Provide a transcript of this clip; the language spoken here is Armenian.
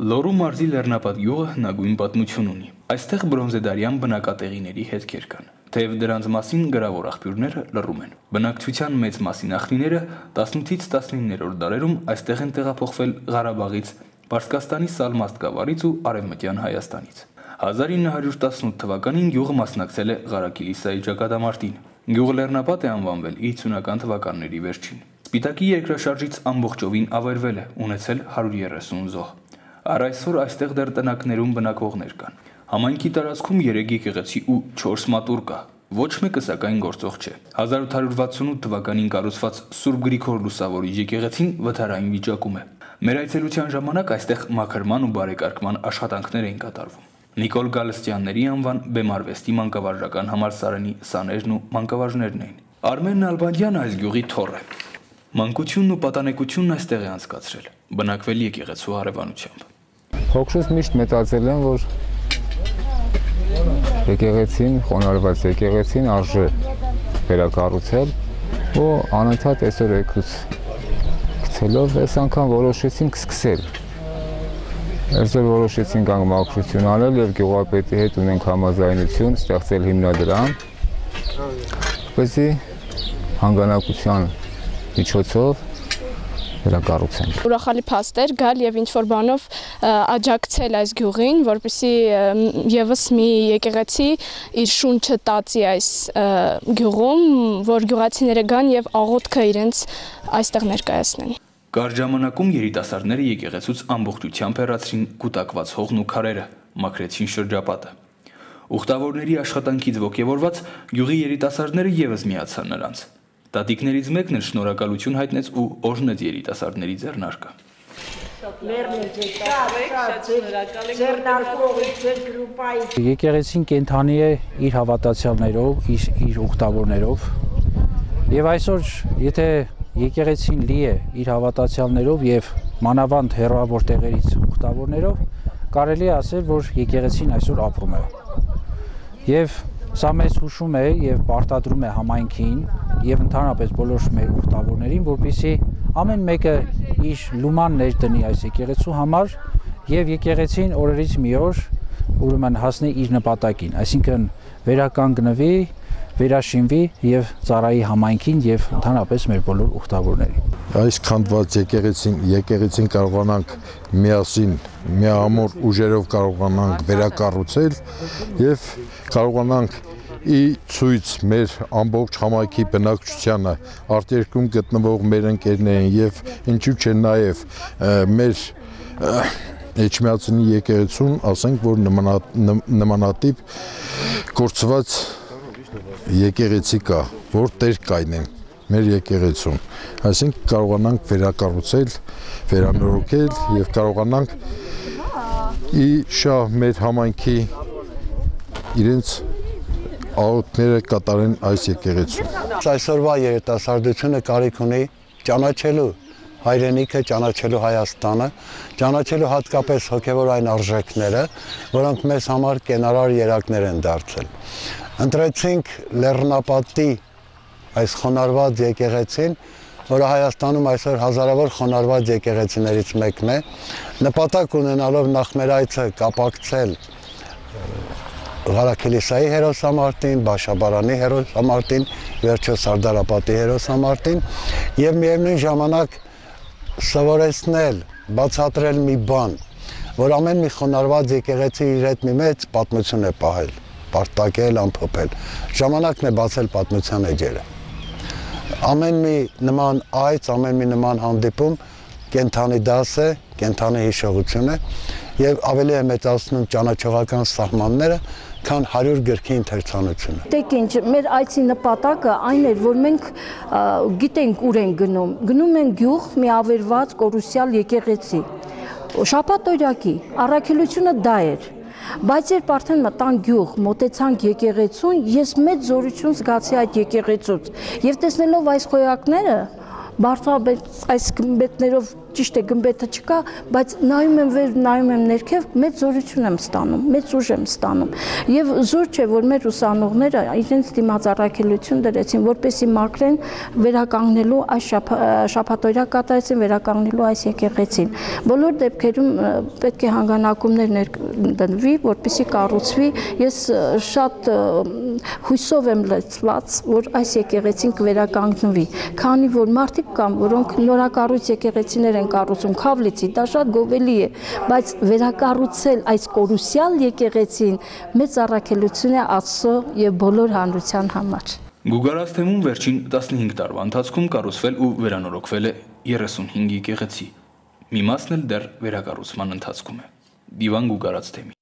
Լոռու մարզի Լեռնապատ գյուղը հնագույն պատմություն ունի։ Այստեղ բրոնզեդարյան բնակատեղիների հետքեր կան, թեև դրանց մասին գրավոր աղբյուրները լռում են։ Բնակչության մեծ մասի նախնիները 18-ից 19-րդ դարերում այստեղ են տեղափոխվել Ղարաբաղից, Պարսկաստանի Սալմաստ գավառից ու Արևմտյան Հայաստանից։ 1918 թվականին գյուղը մասնակցել է Ղարաքիլիսայի ճակատամարտին։ Գյուղը Լեռնապատ է անվանվել 50-ական թվականների վերջին։ Սպիտակի երկրաշարժից ամբողջովին ավերվել է, ունեցել 130 զոհ։ Առ այսօր այստեղ դեռ տնակներում բնակվողներ կան։ Համայնքի տարածքում 3 եկեղեցի ու 4 մատուռ կա։ Ոչ մեկը սակայն գործող չէ։ 1868 թվականին կառուցված Սուրբ Գրիգոր Լուսավորիչ եկեղեցին վթարային վիճակում է։ Մեր այցելության ժամանակ այստեղ մաքրման ու բարեկարգման աշխատանքներ էին կատարվում։ Նիկոլ Գալստյանների անվան բեմարվեստի մանկավարժական համալսարանի սաներն ու մանկավարժներն էին։ Արմեն Նալբանդյանը այս գյուղի թոռ է։ Մանկությունն ու պատանեկությունն այստեղ է անցկացրել, բնակվել եկեղեցու հարևանությամբ։ Փոքրուց միշտ մտածել եմ, որ եկեղեցին, խոնարհված եկեղեցին արժե վերակառուցել ու անընդհատ այսօր եկուց գցելով այս անգամ որոշեցինք սկսել։ Այսօր որոշեցինք անկմակցություն անել եւ գյուղապետի հետ ունենք համաձայնություն ստեղծել հիմնադրամ, որպեսզի հանգանակության միջոցով վերակառուցենք։ Ուրախալի փաստ էր գալ եւ ինչ-որ բանով աջակցել այս գյուղին, որպեսզի եւս մի եկեղեցի իր շունչը տածի այս գյուղում, որ գյուղացիները գան եւ աղոթքը իրենց այստեղ ներկայացնեն։ Կարճ ժամանակում երիտասարդները եկեղեցուց ամբողջությամբ հեռացրին կուտակված հողն ու քարերը, մաքրեցին շրջապատը։ Ուխտավորների աշխատանքից ոգևորված գյուղի երիտասարդները եւս միացան նրանց։ Տատիկներից մեկն էլ շնորհակալություն հայտնեց ու օրհնեց երիտասարդների ձեռնարկը։ Եկեղեցին կենդանի է իր հավատացյալներով, իր ուխտավորներով։ Եվ այսօր, եթե եկեղեցին լի է իր հավատացյալներով եւ մանավանդ հեռավոր տեղերից ուխտավորներով, կարելի է ասել, որ եկեղեցին այսօր ապրում է։ Եվ սա մեզ հուշում է եւ պարտադրում է համայնքին եւ ընդհանրապես բոլոր մեր ուխտավորներին, որպեսզի ամեն մեկը իր լուման ներդնի այս եկեղեցու համար եւ եկեղեցին օրերից մի օր ուրեմն հասնի իր նպատակին, այսինքն վերականգնվի, վերաշինվի եւ ծառայի համայնքին եւ ընդհանրապես մեր բոլոր ուխտավորներին։ Այս քանդված եկեղեցին կարողանանք միասին, միամոր ուժերով կարողանանք վերակառուցել եւ կարողանանք ի ցույց մեր ամբողջ համայնքի բնակչությանը, արտերկրում գտնվող մեր ընկերներին եւ ինչու՞ չէ նաեւ մեր Էջմիածնի եկեղեցուն, ասենք, որ նմանատիպ կորցված եկեղեցի կա, որ տեր կայնեն մեր եկեղեցուն, այսինքն կարողանանք վերակառուցել, վերանորոգել եւ կարողանանք ի շահ մեր համայնքի իրենց աղոթքները կատարեն այս եկեղեցում։ Այսօրվա երիտասարդությունը կարիք ունի ճանաչելու հայրենիքը, ճանաչելու Հայաստանը, ճանաչելու հատկապես հոգևոր այն արժեքները, որոնք մեզ համար կենարար երակներ են դարձել։ Ընտրեցինք Լեռնապատի այս խոնարհված եկեղեցին, որը Հայաստանում այսօր հազարավոր խոնարհված եկեղեցիներից մեկն է, նպատակ ունենալով նախ մեր այցը կապակցել Ղարաքիլիսայի հերոսամարտին, Բաշաբարանի հերոսամարտին, վերջո Սարդարապատի հերոսամարտին եւ միևնույն ժամանակ սովորեցնել, բացատրել մի բան, որ ամեն մի խոնարհված եկեղեցի իր հետ մի մեծ պատմություն է պահել, պարտակել, ամփոփել։ Ժամանակն է բացել պատմության էջերը։ Ամեն մի նման այց, ամեն մի նման հանդիպում կենթանի դաս է, կենթանի հիշողություն է եւ ավելի է մեծացնում ճանաչողական սահմանները, քան 100 գրքի ընթերցանությունը։ Դեք ինչ, մեր այցի նպատակը այն էր, որ մենք գիտենք ուր ենք գնում։ Գնում ենք գյուղ մի ավերված կորուսյալ եկեղեցի։ Շաբաթօրյակի առաքելությունը դա էր։ Բայց երբ արդեն մտանք գյուղ, մոտեցանք եկեղեցուն, ես մեծ զորություն զգացի այդ եկեղեցուց։ Եվ տեսնելով այս խոյակները, բարձրաբեծ այս գմբեթներով ճիշտ է գմբեթը չկա, բայց նայում եմ վեր, նայում եմ ներքև, մեծ զորություն եմ ստանում, մեծ ուժ եմ ստանում։ Եվ զոր չէ, որ մեր ուսանողները իրենց դիմաց առաքելություն դրեցին, որպեսզի մաքրեն վերականգնելու այս շաբաթօրյա կատարեցին վերականգնելու այս եկեղեցին։ Բոլոր դեպքերում պետք է հանգանակումներ դնվի, որպեսզի կառուցվի։ Ես շատ հույսով եմ լեցված, որ այս եկեղեցին կվերականգնվի, քանի որ մարդիկ կան, որոնք նորակառույց եկեղեցիներ են կառուցում, Քավլիցի, դա շատ գովելի է, բայց վերակառուցել այս կորուսյալ եկեղեցին մեծ առաքելություն է Աստծո եւ բոլոր հանրության համար։ Գուգարած թեմում վերջին 15 տարվա ընթացքում կառուցվել ու վերանորոգվել է 35 եկեղեցի։ Մի մասն էլ դեռ վերակառուցման ընթացքում է։ Դիվան Գուգարած թեմի։